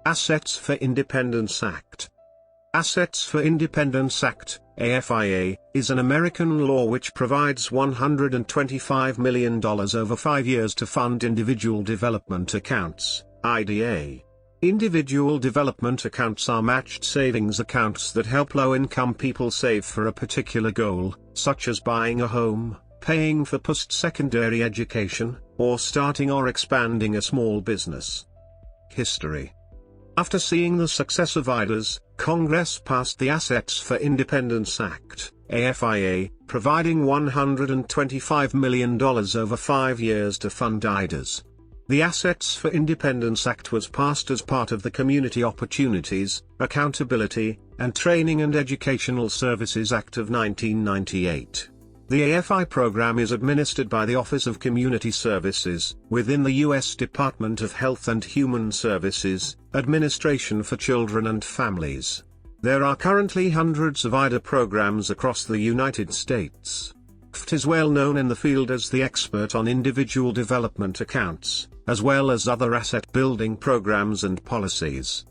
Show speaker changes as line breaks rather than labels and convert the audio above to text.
Assets for Independence Act. Assets for Independence Act, AFIA, is an American law which provides $125 million over 5 years to fund individual development accounts, IDA. Individual development accounts are matched savings accounts that help low-income people save for a particular goal, such as buying a home, paying for post-secondary education, or starting or expanding a small business. History. After seeing the success of IDAs, Congress passed the Assets for Independence Act, AFIA, providing $125 million over 5 years to fund IDAs. The Assets for Independence Act was passed as part of the Community Opportunities, Accountability, and Training and Educational Services Act of 1998. The AFI program is administered by the Office of Community Services, within the U.S. Department of Health and Human Services, Administration for Children and Families. There are currently hundreds of IDA programs across the United States. CFT is well known in the field as the expert on individual development accounts, as well as other asset building programs and policies.